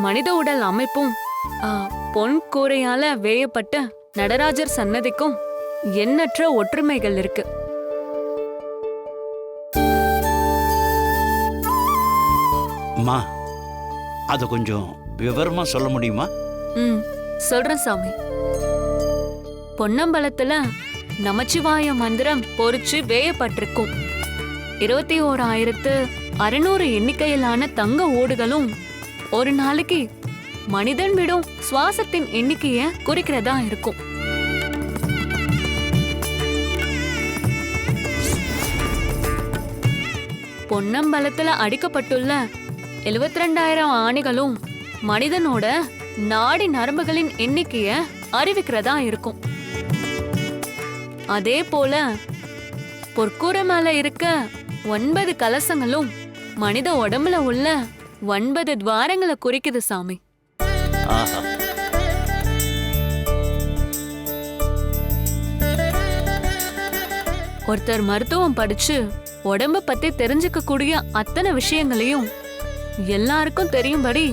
மனித உடல் அமைப்பும் பொன் கூரையால வேயப்பட்ட நடராஜர் சன்னதிக்கும் எண்ணற்ற ஒற்றுமைகள் இருக்கு. அம்மா, அத கொஞ்சம் விவரமா சொல்ல முடியுமா? சொல்றேன் சாமி. பொன்னம்பலத்துல நமச்சிவாய மந்திரம் பொறிச்சு வேயப்பட்டிருக்கும். 21,600 எண்ணிக்கையிலான தங்க ஓடுகளும் ஒரு நாளைக்கு மனிதன் விடும் சுவாசத்தின் எண்ணிக்கைய குறிக்கிறதா இருக்கும். பொன்னம்பலத்துல அடிக்கப்பட்டுள்ள 72,000 ஆணிகளும் மனிதனோட நாடி நரம்புகளின் எண்ணிக்கைய அறிவிக்கிறதா இருக்கும். அதே போல பொற்கூரை மேல இருக்க 9 கலசங்களும் மனித உடம்புல உள்ள 9 துவாரங்களை குறிக்குது சாமி. ஒருத்தர் மருத்துவம் படிச்சு உடம்ப பத்தி தெரிஞ்சுக்க கூடிய அத்தனை விஷயங்களையும் எல்லாருக்கும் தெரியும்படி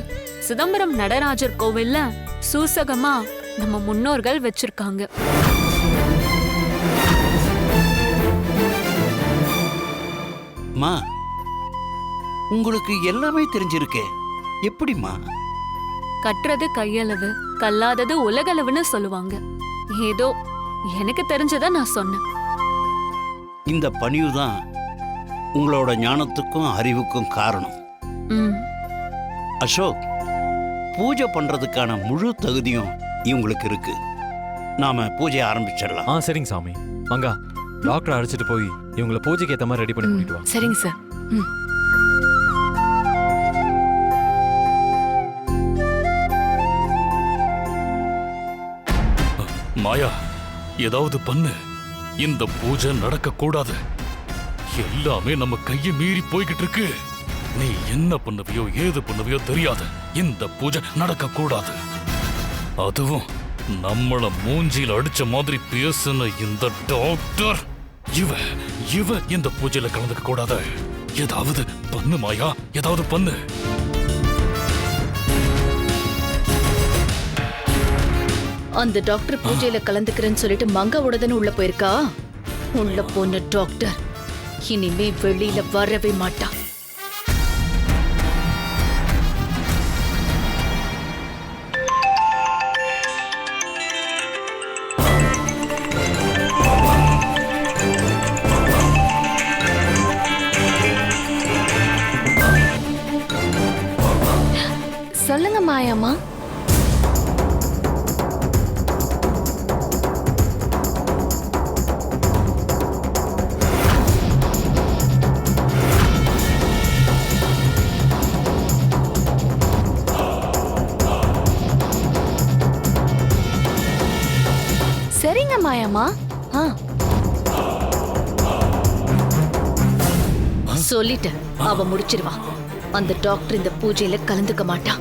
சிதம்பரம் நடராஜர் கோவில்ல சூசகமா நம்ம முன்னோர்கள் வச்சிருக்காங்க. மா, உங்களுக்கு எல்லாமே தெரிஞ்சிருக்கே, எப்படிமா? கற்றது கையளவு, கல்லாதது உலகளவுன்னு சொல்லுவாங்க. ஏதோ எனக்கு தெரிஞ்சத நான் சொன்னேன். இந்த பணிவுதான் உங்களோட ஞானத்துக்கும் அறிவுக்கும் காரணம். அசோக், பூஜை பண்றதுக்கான முழு தகுதியும் இவங்களுக்கு இருக்கு. நாம பூஜையை ஆரம்பிச்சிடலாம். சரிங்க சாமி. மங்கா, டாக்டர் அழைச்சிட்டு போய் இவங்களை பூஜைக்கு ஏத்த மாதிரி ரெடி பண்ணி கூட்டிட்டு வா. சரிங்க சார். மாயா, ஏதாவது பண்ணு. இந்த பூஜை நடக்க கூடாது. எல்லாமே நம்ம கையை மீறி போய்கிட்டு இருக்கு. நீ என்ன பண்ணுவியோ ஏது பண்ணுவியோ தெரியாது. இந்த பூஜை நடக்க கூடாது. அதுவும் நம்மள மூஞ்சியில் அடிச்ச மாதிரி பேசுன இந்த டாக்டர், இவ இந்த பூஜையில கலந்துக்க கூடாது. ஏதாவது பண்ணு மாயா, ஏதாவது பண்ணு. அந்த டாக்டர் பூஜையில கலந்துக்கிறேன்னு சொல்லிட்டு மங்காவோடதானே உள்ள போயிருக்கா. உள்ள போன டாக்டர் இனிமே வெளியில வரவே மாட்டா. சொல்லுங்க மாயாமா. சரிங்க மாயாமா. சொல்லிட்டேன், அவ முடிச்சிருவா. அந்த டாக்டர் இந்த பூஜையில கலந்துக்க மாட்டா.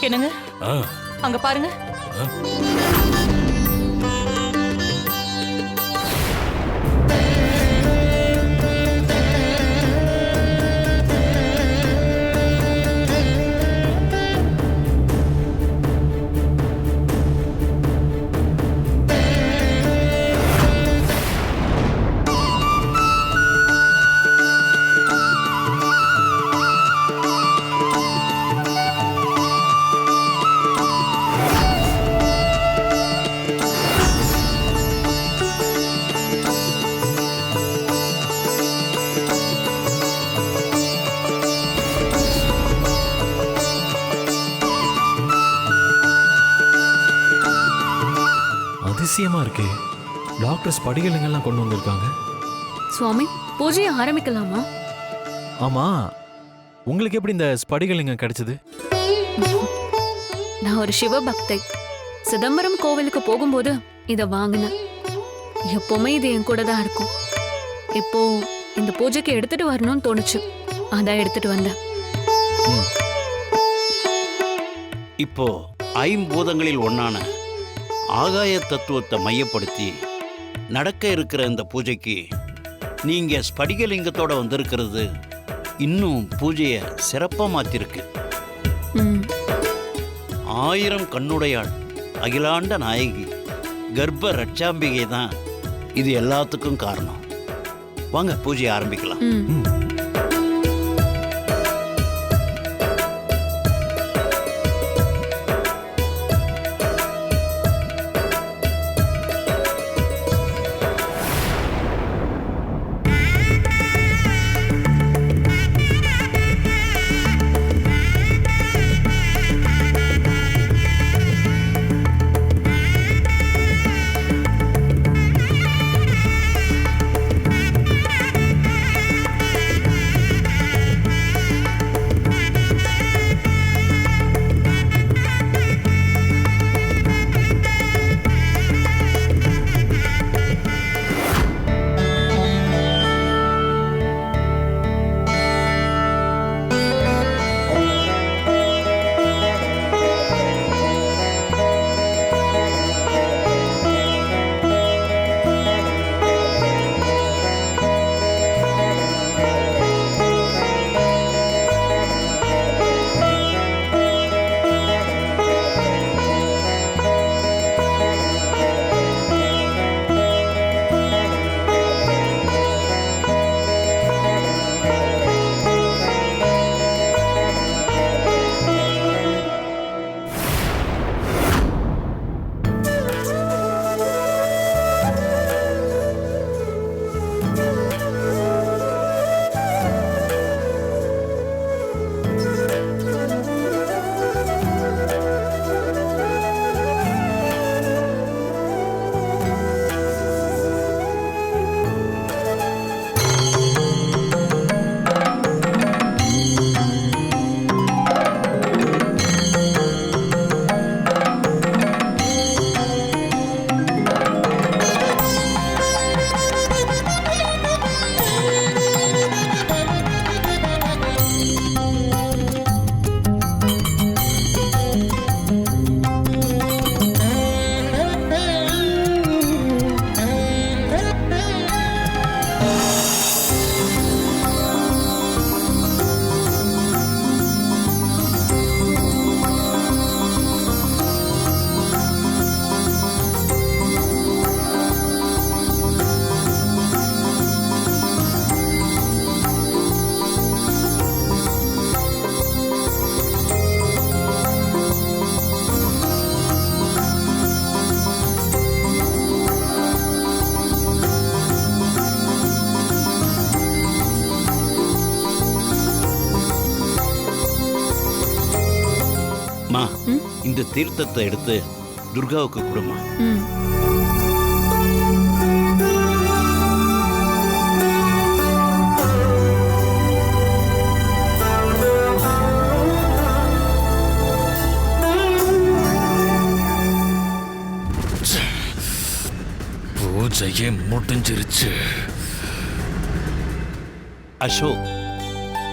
என்னங்க ஆ, அங்க பாருங்க. அதிசயமா இருக்கே, டாக்டர் ஸ்படிகலிங்கெல்லாம் கொண்டு வந்திருக்காங்க. சுவாமி பூஜையை ஆரம்பிக்கலாமா? ஆமா, உங்களுக்கு எப்படி இந்த ஸ்படிகலிங்கம் கிடைச்சது? நான் ஒரு சிவபக்தை. சிதம்பரம் கோவிலுக்கு போகும்போது இத வாங்கினேன். எப்பவுமே இது என் கூட தான் இருக்கும். இப்போ இந்த பூஜைக்கு எடுத்துட்டு வரணும்னு தோணுச்சு, அதான் எடுத்துட்டு வந்தேன். இப்போ ஐம்பூதங்களில் ஒன்னான ஆகாய தத்துவத்தை மையப்படுத்தி நடக்க இருக்கிற இந்த பூஜைக்கு நீங்க ஸ்படிகலிங்கத்தோட வந்திருக்கிறது இன்னும் பூஜையை சிறப்பா மாத்திருக்கு. ம். 1000 கண்ணுடையாள் அகிலாண்ட நாயகி கர்ப்ப ரட்சாம்பிகை தான் இது எல்லாத்துக்கும் காரணம். வாங்க பூஜையை ஆரம்பிக்கலாம். ம். இந்த தீர்த்தத்தை எடுத்து துர்காவுக்கு கொடுமா. ம். பூஜையே முடிஞ்சிருச்சு. அசோக்,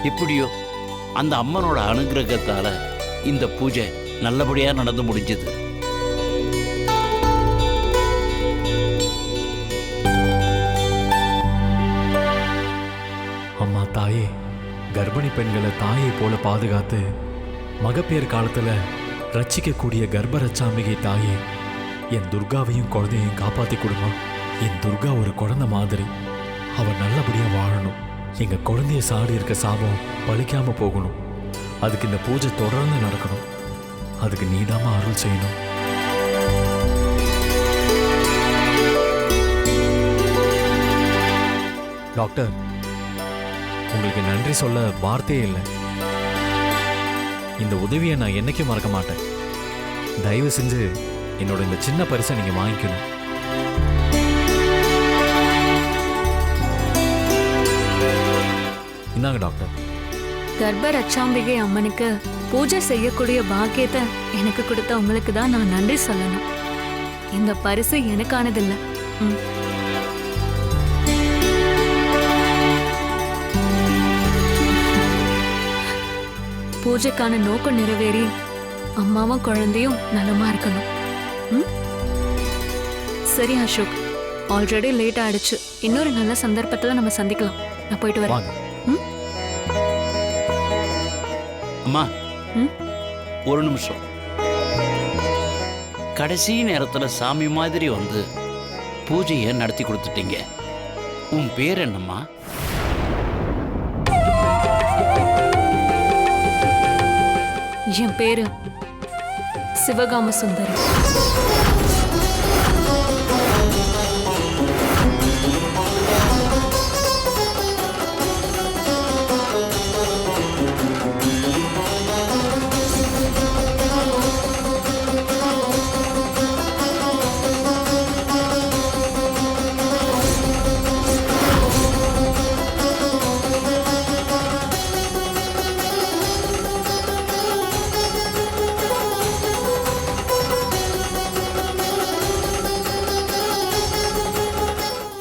எப்படியோ அந்த அம்மனோட அனுகிரகத்தால இந்த பூஜை நல்லபடியா நடந்து முடிஞ்சது. அம்மா தாயே, கர்ப்பிணி பெண்களை தாயை போல பாதுகாத்து மகப்பேறு காலத்துல ரட்சிக்கக்கூடிய கர்ப்பரட்சாம்பிகை தாயே, என் துர்காவையும் குழந்தையையும் காப்பாத்தி கொடுமா. என் துர்கா ஒரு குழந்தை மாதிரி, அவ நல்லபடியா வாழணும். எங்க குழந்தைய சாடி இருக்க சாபம் பழிக்காம போகணும். அதுக்கு இந்த பூஜை தொடர்ந்து நடக்கணும். அதுக்கு நீதாம்மா அருள் செய்யணும். டாக்டர், உங்களுக்கு நன்றி சொல்ல வார்த்தையே இல்லை. இந்த உதவியை நான் என்னைக்கும் மறக்க மாட்டேன். தயவு செஞ்சு என்னோட இந்த சின்ன பரிசை நீங்க வாங்கிக்கணும். இந்தாங்க டாக்டர். கர்ப்ப ரட்சாம்பிகை அம்மனுக்கு பூஜை செய்யக்கூடிய பாக்கியத்தை எனக்கு கொடுத்த உங்களுக்கு தான் நான் நன்றி சொல்லணும். இந்த பரிசு எனக்கானதில்லை. பூஜைக்கான நோக்கம் நிறைவேறி அம்மாவும் குழந்தையும் நலமா இருக்கணும். சரி அசோக், ஆல்ரெடி லேட் ஆயிடுச்சு. இன்னொரு நல்ல சந்தர்ப்பத்துல நம்ம சந்திக்கலாம். நான் போயிட்டு வரேன். அம்மா, ஒரு நிமிஷம். கடைசி நேரத்துல சாமி மாதிரி வந்து பூஜையை நடத்தி கொடுத்துட்டீங்க. உன் பேர் என்னம்மா? என் பேரு சிவகாம சுந்தரி.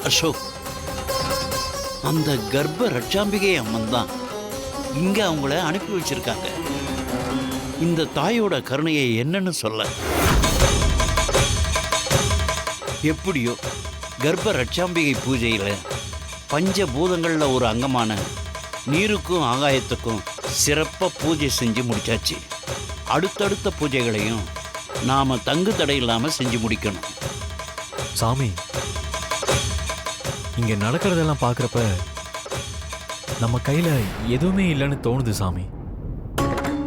அசோக், அந்த கர்ப்ப ரட்சாம்பிகை அம்மன் தான் இங்க அவங்கள அனுப்பி வச்சிருக்காங்க. இந்த தாயோட கருணையை என்னன்னு சொல்ல. எப்படியோ கர்ப்ப ரட்சாம்பிகை பூஜையில பஞ்சபூதங்கள்ல ஒரு அங்கமான நீருக்கும் ஆகாயத்துக்கும் சிறப்பா பூஜை செஞ்சு முடிச்சாச்சு. அடுத்தடுத்த பூஜைகளையும் நாம தங்கு தடை இல்லாம செஞ்சு முடிக்கணும். சாமி, இங்க நடக்கிறதெல்லாம் பார்க்குறப்ப நம்ம கையில எதுவுமே இல்லைன்னு தோணுது சாமி.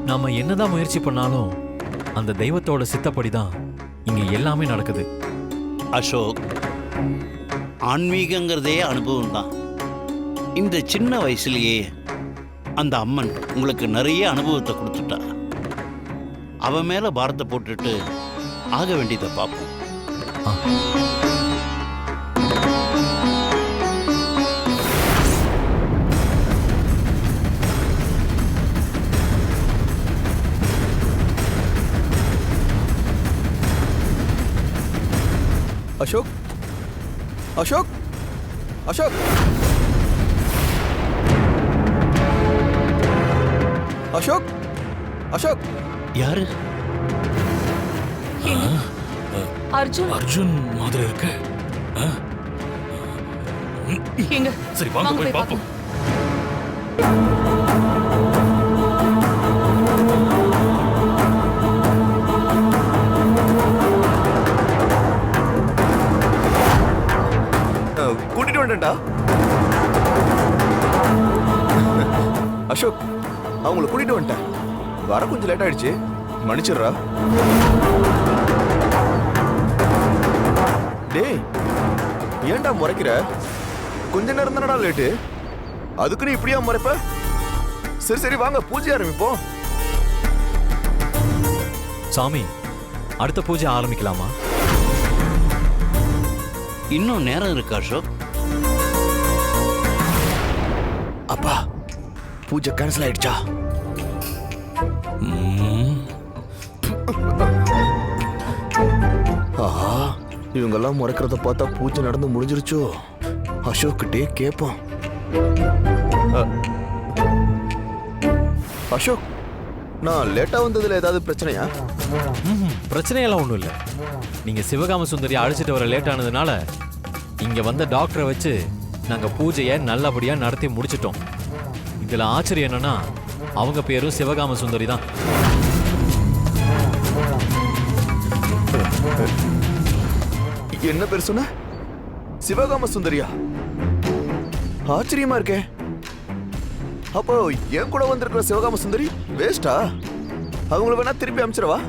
நாம என்னதான் முயற்சி பண்ணாலும் அந்த தெய்வத்தோட சித்தப்படி தான் இங்க எல்லாமே நடக்குது. அசோக், ஆன்மீகங்கிறதே அனுபவம் தான். இந்த சின்ன வயசுலயே அந்த அம்மன் உங்களுக்கு நிறைய அனுபவத்தை கொடுத்துட்டா. அவ மேல பாரத்தை போட்டுட்டு ஆக வேண்டியதை பார்ப்போம். அசோக், அசோக், அசோக், அசோக், அசோக். யாரு? அர்ஜுன். அர்ஜுன் மாதிரி இருக்கு. எங்க சரி, வாங்க போய் பாப்போம். கூட்டிட்டு வந்துட்டா அசோக், அவங்கள கூட்டிட்டு வந்துட்டேன். வர கொஞ்சம் லேட் ஆயிடுச்சு, மன்னிச்சிடுறா. டேய், ஏன்டா முறைக்கிற? கொஞ்ச நேரம் தானடா லேட்டு, அதுக்கு நீ இப்படியா முறைப்ப? சரி சரி, வாங்க பூஜை ஆரம்பிப்போம். சாமி, அடுத்த பூஜை ஆரம்பிக்கலாமா? இன்னும் நேரம் இருக்கு அசோக். அப்பா, பூஜை கேன்சல் ஆயிடுச்சா? ஆஹா, இவங்கெல்லாம் முறைக்கிறத பார்த்தா பூஜை நடந்து முடிஞ்சிருச்சோ. அசோக் கிட்டே கேட்போம். அசோக், நான் லேட்டா வந்ததுல ஏதாவது பிரச்சனையா? பிரச்சனையெல்லாம் ஒன்றும் இல்லை. நீங்கள் சிவகாம சுந்தரியை அழைச்சிட்டு வர லேட் ஆனதுனால இங்கே வந்த டாக்டரை வச்சு நாங்கள் பூஜையை நல்லபடியாக நடத்தி முடிச்சிட்டோம். இதில் ஆச்சரியம் என்னன்னா அவங்க பேரும் சிவகாம சுந்தரி தான். என்ன பேர் சொன்ன? சிவகாம சுந்தரியா? ஆச்சரியமா இருக்கே. அப்போ என் கூட வந்திருக்கிற சிவகாம சுந்தரி வேஸ்டா? அவங்கள வேணா திருப்பி அனுப்பிச்சிடவா?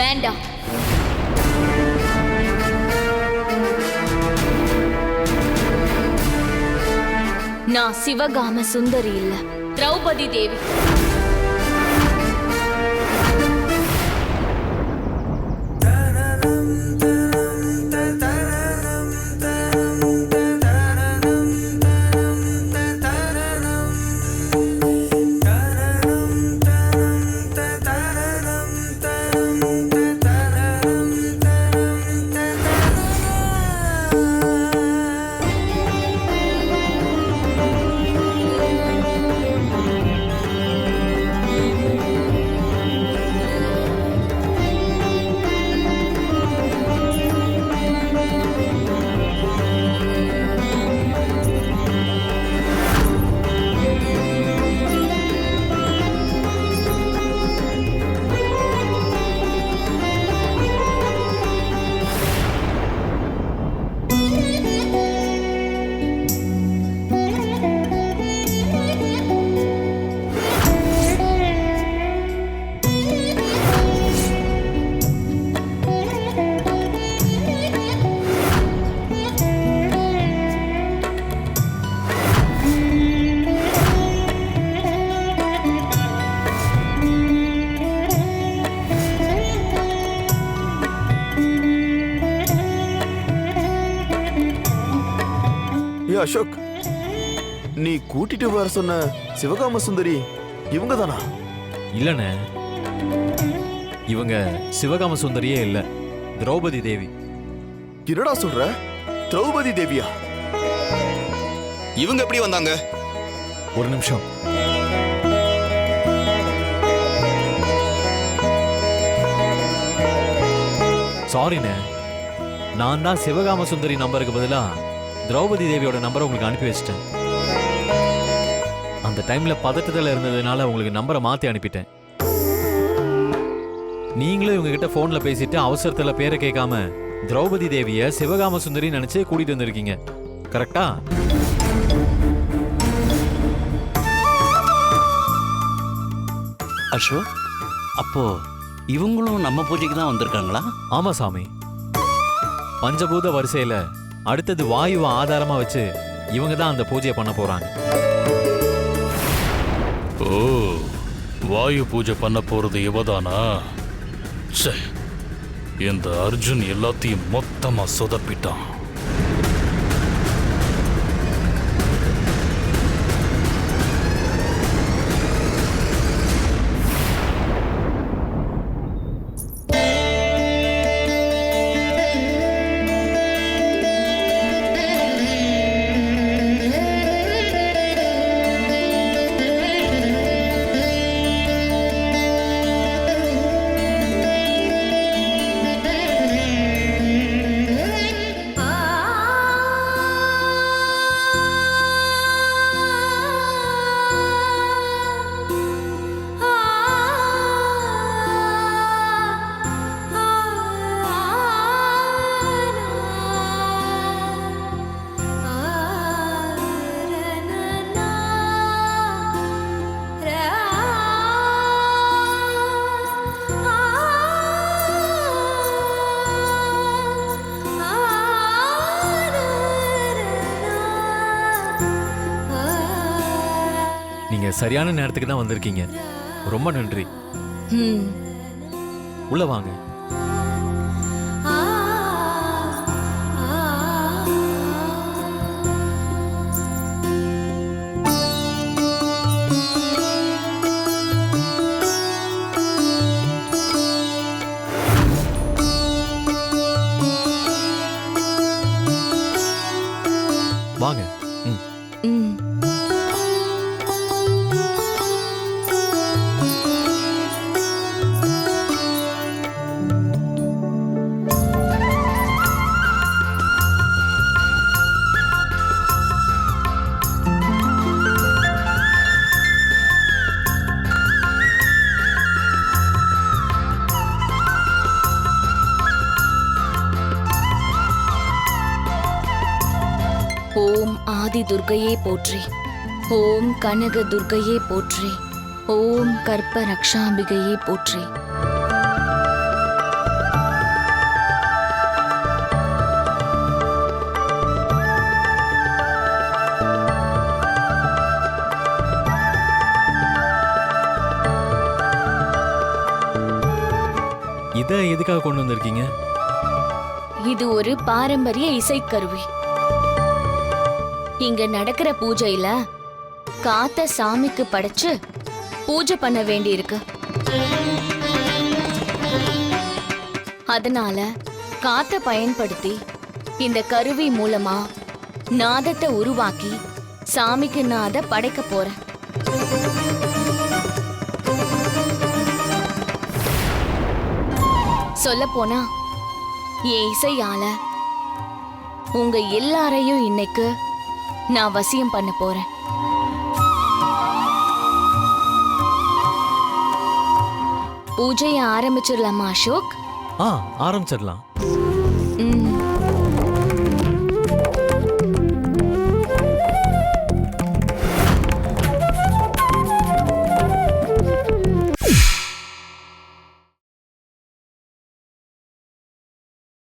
வேண்டாம். நான் சிவகாம சுந்தரி இல்ல, திரௌபதி தேவி. ஏ அசோக், நீ கூட்டிட்டு வர சொன்ன சிவகாம சுந்தரி இவங்க தானா? இல்லைண்ணே, இவங்க சிவகாம சுந்தரியே இல்லை, திரௌபதி தேவி. என்னடா சொல்ற? திரௌபதி தேவியா? இவங்க எப்படி வந்தாங்க? ஒரு நிமிஷம். சாரிண்ணே, நான் தான் சிவகாம சுந்தரி நம்பருக்கு பதிலா திரௌபதி தேவியோட நம்பரை உங்களுக்கு அனுப்பி வச்சிட்டேன். அந்த டைம்ல பதட்டத்தில் இருந்ததுனால உங்களுக்கு நம்பரை மாத்தி அனுப்பிட்டேன். நீங்களும் இவங்க கிட்ட போன்ல பேசிட்டு அவசரத்துல பேரை கேட்காம திரௌபதி தேவிய சிவகாம சுந்தரி நினைச்சு கூட்டிட்டு வந்திருக்கீங்க, கரெக்டா? அசோக், அப்போ இவங்களும் நம்ம பூஜைக்கு தான் வந்திருக்காங்களா? ஆமா சாமி, பஞ்சபூத வரிசையில அடுத்தது வாயுவை ஆதாரமா வச்சு இவங்க தான் அந்த பூஜையை பண்ண போறாங்க. ஓ, வாயு பூஜை பண்ண போறது இவதானா? ச்சே, இந்த அர்ஜுன் எல்லாத்தையும் மொத்தமா சொதப்பிட்டான். நீங்க சரியான நேரத்துக்கு தான் வந்திருக்கீங்க, ரொம்ப நன்றி. உள்ள வாங்க. வாங்க. ஆதி துர்க்கையே போற்றி. ஓம் கனக துர்க்கையே போற்றி. ஓம் கற்ப ரக்ஷாம்பிகையே போற்றி. இதை எதுக்காக கொண்டு வந்திருக்கீங்க? இது ஒரு பாரம்பரிய இசைக்கருவி. இங்க நடக்கிற பூஜையில காத்த சாமிக்கு படைச்சு பூஜை பண்ண வேண்டியிருக்கு. அதனால காத்த பயன்படுத்தி இந்த கருவி மூலமா நாதத்தை உருவாக்கி சாமிக்கு நாத படைக்க போறேன். சொல்ல போனா என் இசையால உங்க எல்லாரையும் இன்னைக்கு நான் வசியம் பண்ண போறேன். பூஜையை ஆரம்பிச்சிடலாமா அசோக்? ஆரம்பிச்சிடலாம்.